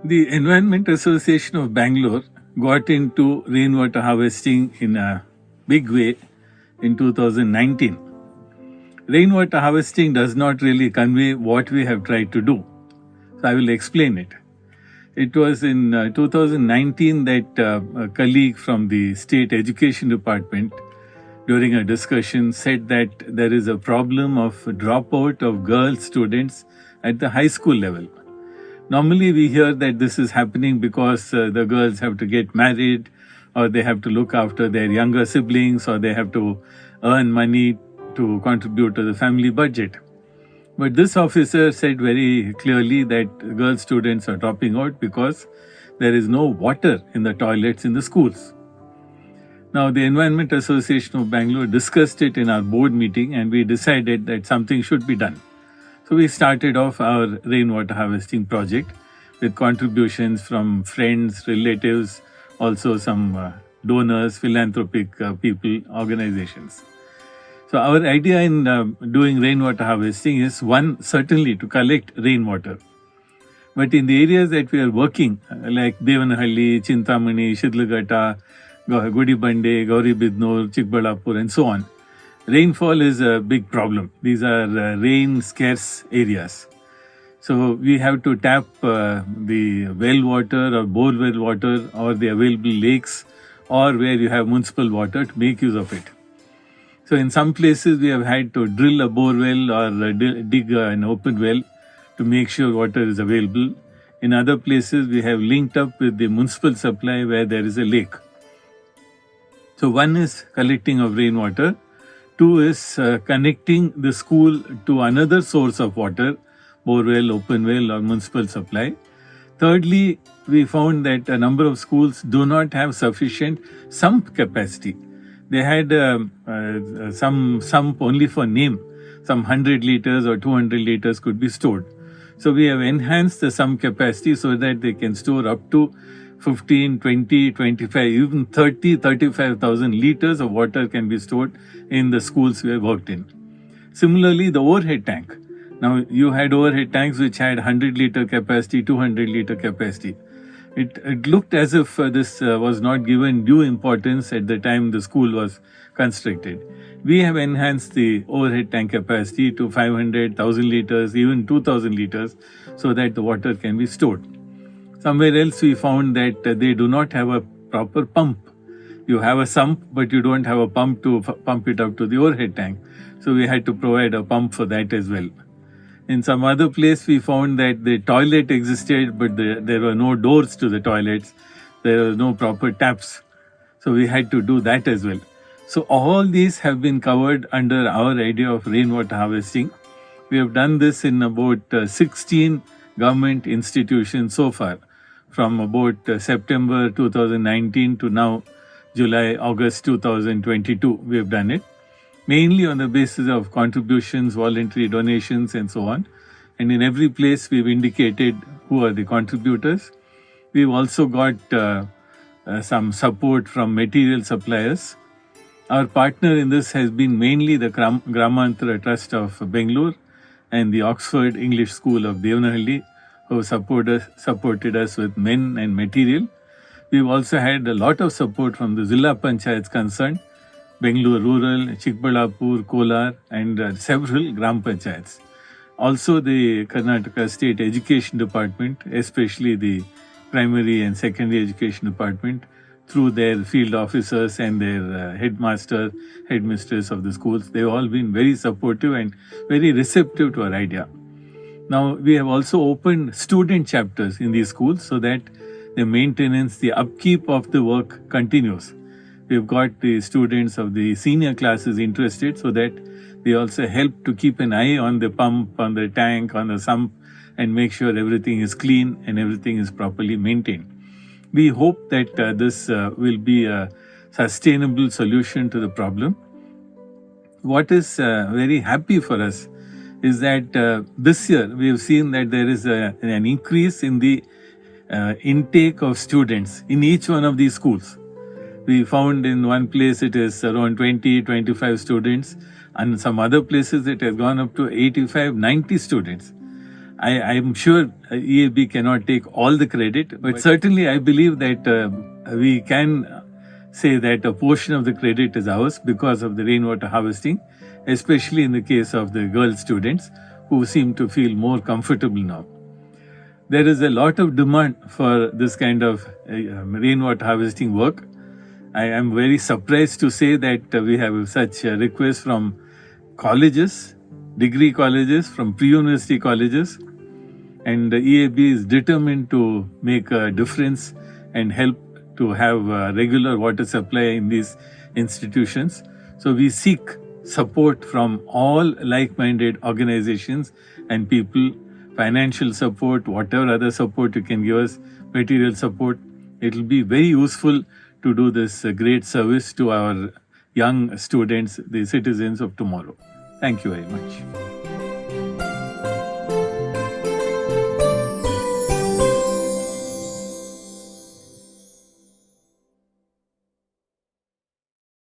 The Environment Association of Bangalore got into rainwater harvesting in a big way in 2019. Rainwater harvesting does not really convey what we have tried to do. So I will explain it. It was in 2019 that a colleague from the state education department during a discussion said that there is a problem of dropout of girl students at the high school level. Normally we hear that this is happening because the girls have to get married, or they have to look after their younger siblings, or they have to earn money to contribute to the family budget. But this officer said very clearly that girl students are dropping out because there is no water in the toilets in the schools. Now, the Environment Association of Bangalore discussed it in our board meeting, and we decided that something should be done. So we started off our rainwater harvesting project with contributions from friends, relatives, also some donors, philanthropic people, organizations. So our idea in doing rainwater harvesting is, one, certainly to collect rainwater. But in the areas that we are working, like Devanahalli, Chintamani, Shidlaghatta, Gudibande, Gauribidnur, Chikbalapur, and so on, rainfall is a big problem. These are rain scarce areas. So we have to tap the well water or bore well water or the available lakes, or where you have municipal water, to make use of it. So in some places we have had to drill a bore well or dig an open well to make sure water is available. In other places we have linked up with the municipal supply where there is a lake. So one is collecting of rainwater. Two is connecting the school to another source of water, borewell, open well, or municipal supply. Thirdly, we found that a number of schools do not have sufficient sump capacity. They had some sump only for name. Some 100 liters or 200 liters could be stored. So we have enhanced the sump capacity so that they can store up to 15, 20, 25, even 30, 35,000 liters of water can be stored in the schools we have worked in. Similarly, the overhead tank. Now, you had overhead tanks which had 100-liter capacity, 200-liter capacity. It looked as if this was not given due importance at the time the school was constructed. We have enhanced the overhead tank capacity to 500, 1,000 liters, even 2,000 liters, so that the water can be stored. Somewhere else we found that they do not have a proper pump. You have a sump, but you don't have a pump to pump it up to the overhead tank. So we had to provide a pump for that as well. In some other place, we found that the toilet existed, but there were no doors to the toilets. There were no proper taps. So we had to do that as well. So all these have been covered under our idea of rainwater harvesting. We have done this in about 16 government institutions so far, from about September 2019 to now, July, August 2022, we have done it. Mainly on the basis of contributions, voluntary donations, and so on. And in every place we've indicated who are the contributors. We've also got some support from material suppliers. Our partner in this has been mainly the Gramanthara Trust of Bangalore and the Oxford English School of Devanahalli, who supported us with men and material. We've also had a lot of support from the Zilla Panchayats concerned, Bangalore Rural, Chikbalapur, Kolar, and several Gram Panchayats. Also the Karnataka State Education Department, especially the Primary and Secondary Education Department, through their field officers and their headmistress of the schools. They've all been very supportive and very receptive to our idea. Now, we have also opened student chapters in these schools so that the maintenance, the upkeep of the work continues. We've got the students of the senior classes interested so that they also help to keep an eye on the pump, on the tank, on the sump, and make sure everything is clean and everything is properly maintained. We hope that this will be a sustainable solution to the problem. What is very happy for us is that this year we have seen that there is an increase in the intake of students in each one of these schools. We found in one place it is around 20, 25 students, and some other places it has gone up to 85, 90 students. I'm sure EAB cannot take all the credit, but certainly I believe that we can say that a portion of the credit is ours because of the rainwater harvesting, especially in the case of the girl students who seem to feel more comfortable now. There is a lot of demand for this kind of rainwater harvesting work. I am very surprised to say that we have such requests from colleges, degree colleges, from pre-university colleges, and EAB is determined to make a difference and help to have regular water supply in these institutions. So we seek support from all like-minded organizations and people, financial support, whatever other support you can give us, material support. It will be very useful to do this great service to our young students, the citizens of tomorrow. Thank you very much.